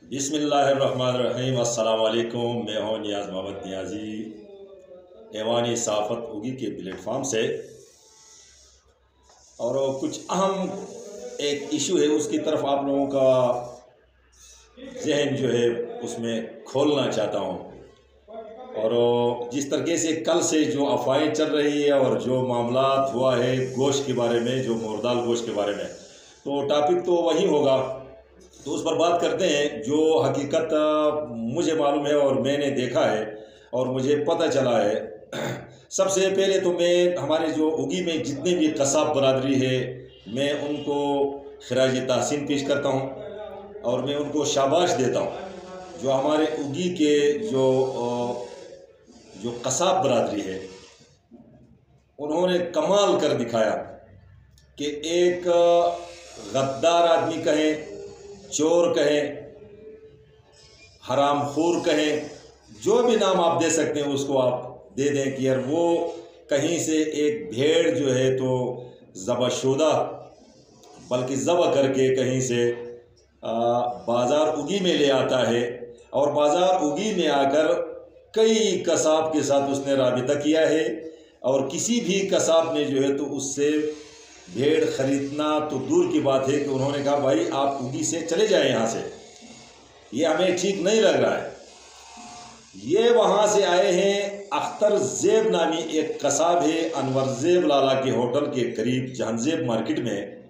बिस्मिल्लाहिर्रहमानिर्रहीम। अस्सलाम वालेकुम। मैं हूँ नियाज़ मोहम्मद नियाज़ी, ऐवानी सहाफ़त उगी के प्लेटफार्म से। और कुछ अहम एक इशू है, उसकी तरफ आप लोगों का जहन जो है उसमें खोलना चाहता हूँ। और जिस तरीके से कल से जो अफवाहें चल रही है और जो मामला हुआ है गोश्त के बारे में, जो मुर्दाल गोश्त के बारे में, तो टॉपिक तो वही होगा, तो उस पर बात करते हैं। जो हकीकत मुझे मालूम है और मैंने देखा है और मुझे पता चला है। सबसे पहले तो मैं हमारे जो उगी में जितने भी कसाब बरादरी है, मैं उनको खराज तहसीन पेश करता हूँ और मैं उनको शाबाश देता हूँ। जो हमारे उगी के जो कसाब बरादरी है, उन्होंने कमाल कर दिखाया कि एक गद्दार आदमी कहें, चोर कहें, हरामखोर कहें, जो भी नाम आप दे सकते हैं उसको आप दे दें कि यार वो कहीं से एक भेड़ जो है तो ज़बशुदा, बल्कि ज़बह करके कहीं से बाज़ार उगी में ले आता है। और बाज़ार उगी में आकर कई कसाब के साथ उसने राबिता किया है और किसी भी कसाब ने जो है तो उससे भेड़ ख़रीदना तो दूर की बात है कि उन्होंने कहा भाई आप उगी से चले जाएं यहाँ से, ये हमें ठीक नहीं लग रहा है। ये वहाँ से आए हैं। अख्तर ज़ेब नामी एक कसाब है, अनवर ज़ेब लाला के होटल के करीब जहानज़ेब मार्केट में।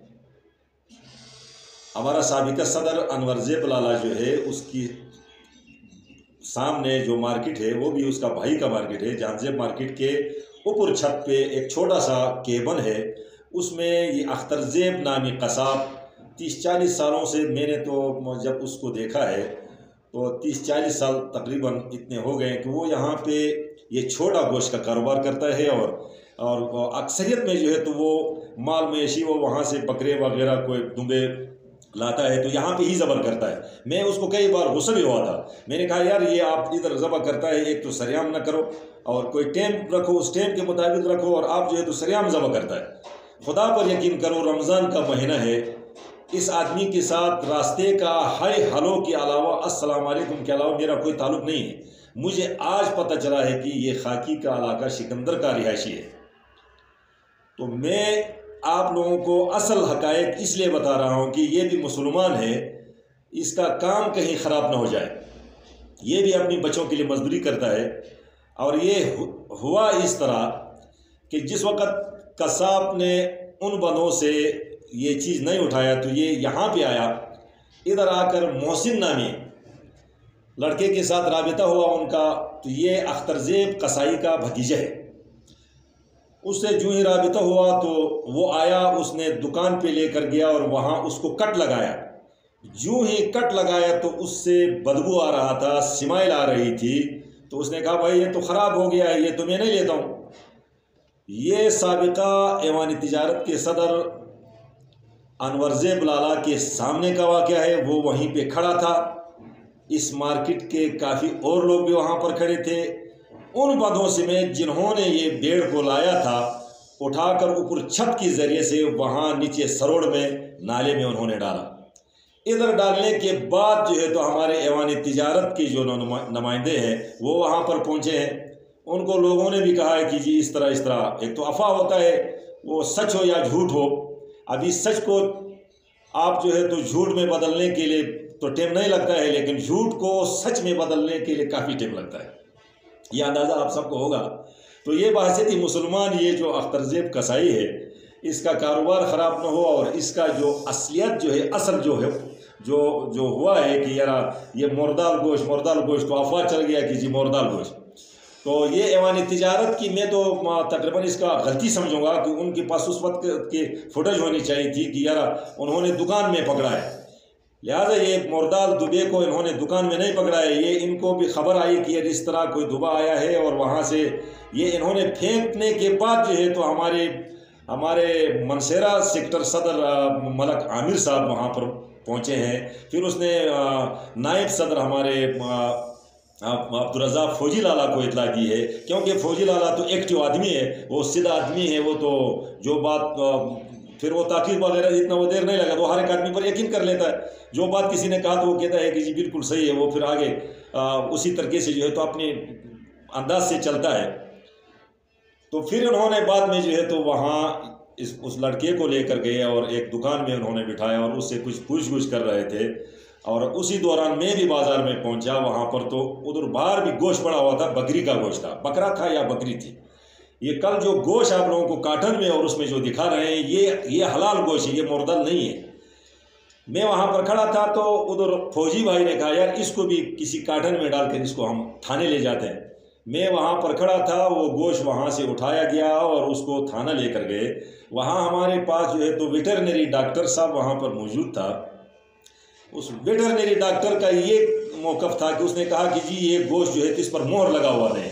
हमारा साबिका सदर अनवर ज़ेब लाला जो है, उसकी सामने जो मार्केट है वो भी उसका भाई का मार्केट है। जहानज़ेब मार्केट के ऊपर छत पे एक छोटा सा केबन है, उसमें ये अख्तर ज़ेब नामी कसाब 30-40 सालों से, मैंने तो जब उसको देखा है तो 30-40 साल तकरीबन इतने हो गए कि वो यहाँ पे ये छोटा गोश्त का कारोबार करता है। और अक्सरियत में जो है तो वो माल मवेशी वो वहाँ से बकरे वगैरह कोई दुम्बे लाता है तो यहाँ पे ही ज़बर करता है। मैं उसको कई बार गुस्सा भी हुआ था, मैंने कहा यार ये आप इधर ज़बर करता है, एक तो सरेआम ना करो और कोई टेम रखो, उस टेम के मुताबिक रखो, और आप जो है तो सरेआम ज़बर करता है। खुदा पर यकीन करो, रमज़ान का महीना है, इस आदमी के साथ रास्ते का हाय हलो के अलावा, अस्सलाम वालेकुम के अलावा मेरा कोई ताल्लुक़ नहीं है। मुझे आज पता चला है कि ये खाकी का इलाका सिकंदर का रिहायशी है। तो मैं आप लोगों को असल हकायक इसलिए बता रहा हूँ कि ये भी मुसलमान है, इसका काम कहीं ख़राब ना हो जाए। ये भी अपनी बच्चों के लिए मजदूरी करता है। और ये हुआ इस तरह कि जिस वक़्त कसाब ने उन बंदों से ये चीज़ नहीं उठाया तो ये यहाँ पे आया। इधर आकर मोहसिन नामी लड़के के साथ राबिता हुआ उनका, तो ये अख्तर ज़ेब कसाई का भतीजा है। उससे जो ही राबिता हुआ तो वो आया, उसने दुकान पे लेकर गया और वहाँ उसको कट लगाया। जो ही कट लगाया तो उससे बदबू आ रहा था, स्माइल आ रही थी। तो उसने कहा भाई ये तो ख़राब हो गया है, ये तो मैं नहीं लेता हूँ। ये साबिका ऐवानी तिजारत के सदर अनवर ज़ेब लाला के सामने का वाक़या है। वो वहीं पे खड़ा था, इस मार्केट के काफ़ी और लोग भी वहाँ पर खड़े थे। उन बंदों से में जिन्होंने ये भेड़ को लाया था, उठाकर ऊपर छत के ज़रिए से वहाँ नीचे सरोड़ में नाले में उन्होंने डाला। इधर डालने के बाद जो है तो हमारे ऐवानी तिजारत के जो नुमाइंदे हैं वो वहाँ पर पहुँचे हैं। उनको लोगों ने भी कहा है कि जी इस तरह एक तो अफवाह होता है, वो सच हो या झूठ हो। अभी सच को आप जो है तो झूठ में बदलने के लिए तो टाइम नहीं लगता है, लेकिन झूठ को सच में बदलने के लिए काफ़ी टाइम लगता है, यह अंदाज़ा आप सबको होगा। तो ये बहसीती मुसलमान, ये जो अख्तर ज़ेब कसाई है, इसका कारोबार ख़राब ना हो और इसका जो असलियत जो है, असल जो है, जो हुआ है कि यार ये मुर्दाल गोश्त तो अफवाह चल गया कि जी मुर्दाल गोश्त। तो ये ऐवानी तिजारत की मैं तो तकरीबन इसका गलती समझूंगा कि उनके पास उस वक्त की फुटेज होनी चाहिए थी कि यार उन्होंने दुकान में पकड़ा है, लिहाजा ये मुर्दाल दुबे को इन्होंने दुकान में नहीं पकड़ा है। ये इनको भी खबर आई कि यार इस तरह कोई दुबा आया है और वहाँ से ये इन्होंने फेंकने के बाद जो है तो हमारे मनसेरा सेक्टर सदर मलक आमिर साहब वहाँ पर पहुँचे हैं। फिर उसने नायब सदर हमारे अब्दुर्रज़ाक फ़ौजी लाला को इतला दी है, क्योंकि फ़ौजी लाला तो एक्टिव आदमी है, वो सीधा आदमी है, वो तो जो बात फिर वो ताकीद वगैरह इतना वो देर नहीं लगा, तो हर एक आदमी पर यकीन कर लेता है। जो बात किसी ने कहा तो वो कहता है कि जी बिल्कुल सही है, वो फिर आगे उसी तरीके से जो है तो अपने अंदाज से चलता है। तो फिर उन्होंने बाद में जो है तो वहाँ उस लड़के को लेकर गए और एक दुकान में उन्होंने बिठाया और उससे कुछ पूछ कर रहे थे। और उसी दौरान मैं भी बाज़ार में पहुंचा वहाँ पर, तो उधर बाहर भी गोश्त पड़ा हुआ था, बकरी का गोश्त था, बकरा था या बकरी थी। ये कल जो गोश्त आप लोगों को काटन में और उसमें जो दिखा रहे हैं ये हलाल गोश्त है, ये मुर्दल नहीं है। मैं वहाँ पर खड़ा था तो उधर फौजी भाई ने कहा यार इसको भी किसी काटन में डालकर इसको हम थाने ले जाते हैं। मैं वहाँ पर खड़ा था, वो गोश्त वहाँ से उठाया गया और उसको थाना लेकर गए। वहाँ हमारे पास जो है तो वेटरनरी डॉक्टर साहब वहाँ पर मौजूद था। उस वेटरनरी डॉक्टर का ये मौक़िफ़ था कि उसने कहा कि जी ये गोश्त जो है इस पर मोहर लगा हुआ नहीं,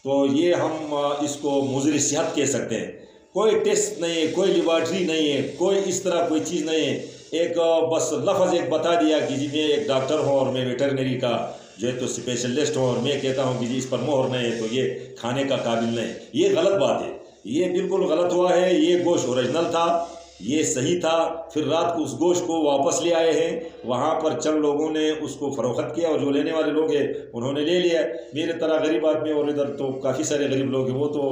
तो ये हम इसको मुज़र सेहत कह सकते हैं। कोई टेस्ट नहीं है, कोई लेबॉर्ट्री नहीं है, कोई इस तरह कोई चीज़ नहीं है। एक बस लफ्ज़ एक बता दिया कि जी मैं एक डॉक्टर हूँ और मैं वेटरनरी का जो है तो स्पेशलिस्ट हूँ और मैं कहता हूँ कि जी इस पर मोहर नहीं है तो ये खाने का काबिल नहीं। ये गलत बात है, ये बिल्कुल गलत हुआ है। ये गोश्त ओरिजिनल था, ये सही था। फिर रात को उस गोश्त को वापस ले आए हैं, वहाँ पर चंद लोगों ने उसको फ़रोख्त किया और जो लेने वाले लोग हैं उन्होंने ले लिया। मेरे तरह गरीब आदमी और इधर तो काफ़ी सारे गरीब लोग हैं, वो तो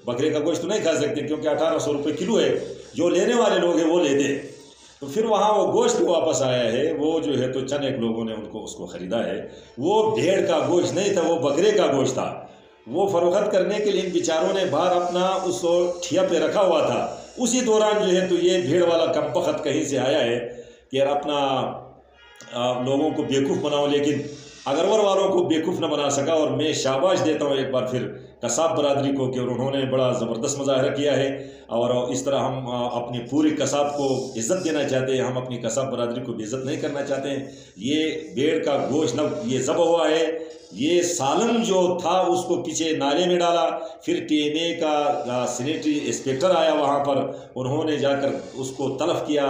बकरे का गोश्त तो नहीं खा सकते क्योंकि 1800 रुपये किलो है। जो लेने वाले लोग हैं वो लेते हैं। तो फिर वहाँ वो गोश्त वापस आया है, वो जो है तो चंद एक लोगों ने उनको उसको ख़रीदा है। वो भेड़ का गोश्त नहीं था, वो बकरे का गोश्त था। वो फ़रोख्त करने के लिए इन बेचारों ने बाहर अपना उस ठिया पे रखा हुआ था। उसी दौरान जो है तो ये भीड़ वाला कमबख्त कहीं से आया है कि यार अपना लोगों को बेवकूफ़ बनाओ, लेकिन अगरवर वालों को बेवकूफ़ न बना सका। और मैं शाबाश देता हूँ एक बार फिर कसाब बरादरी को कि उन्होंने बड़ा ज़बरदस्त मुजाहरा किया है। और इस तरह हम अपनी पूरी कसाब को इज़्ज़त देना चाहते हैं, हम अपनी कसाब बरादरी को बेइज्जत नहीं करना चाहते हैं। ये भेड़ का गोश्त न ये ज़ब हुआ है, ये सालन जो था उसको पीछे नाले में डाला। फिर टीएमए का सैनिटरी इंस्पेक्टर आया वहाँ पर, उन्होंने जाकर उसको तलफ किया,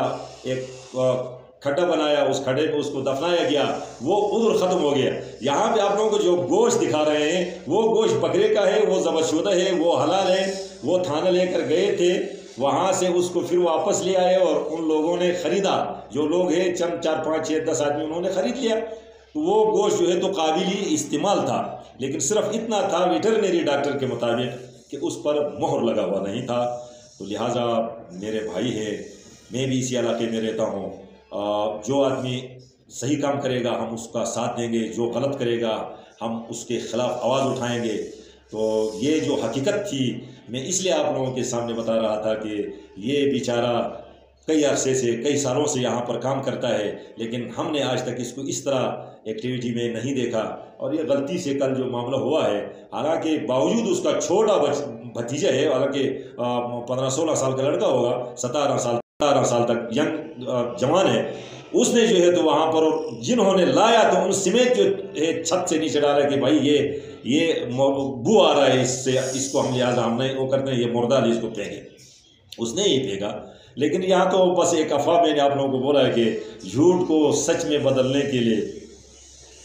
एक खड्डा बनाया, उस खड्डे में उसको दफनाया गया, वो उधर ख़त्म हो गया। यहाँ पे आप लोगों को जो गोश्त दिखा रहे हैं वो गोश्त बकरे का है, वो ज़बतशुदा है, वो हलाल है। वो थाना लेकर गए थे, वहाँ से उसको फिर वापस ले आए और उन लोगों ने ख़रीदा। जो लोग हैं चंद 4 5 6 10 आदमी उन्होंने ख़रीद लिया। तो वो गोश्त जो है तो काबिल इस्तेमाल था, लेकिन सिर्फ इतना था वेटरनरी डॉक्टर के मुताबिक कि उस पर मोहर लगा हुआ नहीं था। तो लिहाजा मेरे भाई है, मैं भी इसी इलाके में रहता हूँ, जो आदमी सही काम करेगा हम उसका साथ देंगे, जो गलत करेगा हम उसके ख़िलाफ़ आवाज़ उठाएंगे। तो ये जो हकीकत थी मैं इसलिए आप लोगों के सामने बता रहा था कि ये बेचारा कई अरसे से कई सालों से यहाँ पर काम करता है, लेकिन हमने आज तक इसको इस तरह एक्टिविटी में नहीं देखा। और ये गलती से कल जो मामला हुआ है, हालांकि बावजूद उसका छोटा भतीजा है, हालांकि 15-16 साल का लड़का होगा, 17 साल तक यंग जवान है, उसने जो है तो वहाँ पर जिन्होंने लाया तो उन समेत जो है छत से नीचे डाला कि भाई ये बू आ रहा है इससे, इसको हम लिहाजा हम नहीं वो करते हैं, ये मुर्दा इसको फेंके। उसने ही फेंका। लेकिन यहाँ तो बस एक अफवाह मैंने आप लोगों को बोला है कि झूठ को सच में बदलने के लिए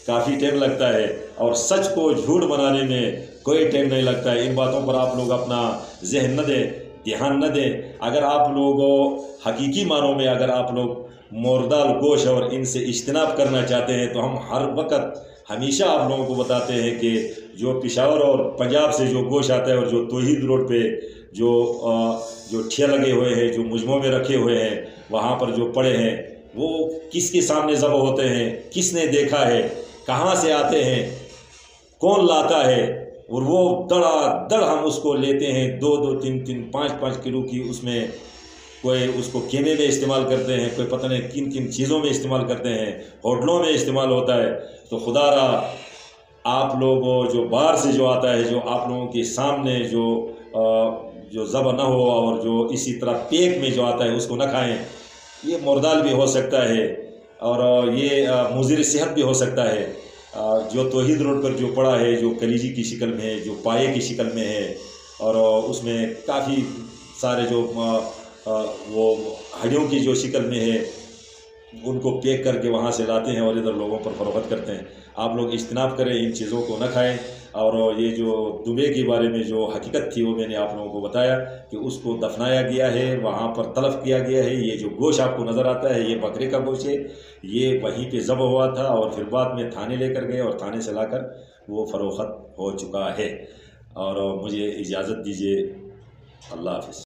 काफ़ी टाइम लगता है और सच को झूठ बनाने में कोई टाइम नहीं लगता है। इन बातों पर आप लोग अपना जहन न दें, ध्यान न दें। अगर आप लोग हकीकी मानों में अगर आप लोग मुर्दाल गोश्त और इनसे इज्तनाब करना चाहते हैं तो हम हर वक्त हमेशा आप लोगों को बताते हैं कि जो पेशावर और पंजाब से जो गोश्त आता है और जो तौहीद रोड पे जो ठिया लगे हुए हैं, जो मुजमों में रखे हुए हैं, वहाँ पर जो पड़े हैं, वो किसके सामने ज़ब्ह होते हैं, किसने देखा है, कहाँ से आते हैं, कौन लाता है, और वो दड़ हम उसको लेते हैं 2-2, 3-3, 5-5 किलो की। उसमें कोई उसको कीमे में इस्तेमाल करते हैं, कोई पता नहीं किन किन चीज़ों में इस्तेमाल करते हैं, होटलों में इस्तेमाल होता है। तो खुदारा आप लोग जो बाहर से जो आता है, जो आप लोगों के सामने जो ज़ब्ह न हो और जो इसी तरह पेक में जो आता है उसको न खाएं। ये मुर्दाल भी हो सकता है और ये मुज़िर सेहत भी हो सकता है। जो तौहीद रोड पर जो पड़ा है, जो कलीजी की शिकल में है, जो पाए की शिकल में है, और उसमें काफ़ी सारे जो वो हड्डियों की जो शिकल में है, उनको पैक करके वहाँ से लाते हैं और इधर लोगों पर फरोख्त करते हैं। आप लोग इज्तनाब करें, इन चीज़ों को न खाएं। और ये जो दुबे के बारे में जो हकीकत थी वो मैंने आप लोगों को बताया कि उसको दफनाया गया है, वहाँ पर तलफ किया गया है। ये जो गोश्त आपको नज़र आता है ये बकरे का गोश्त है, ये वहीं पे ज़ब्ह हुआ था और फिर बाद में थाने लेकर गए और थाने से लाकर वो फरोख्त हो चुका है। और मुझे इजाज़त दीजिए। अल्लाह हाफ़िज़।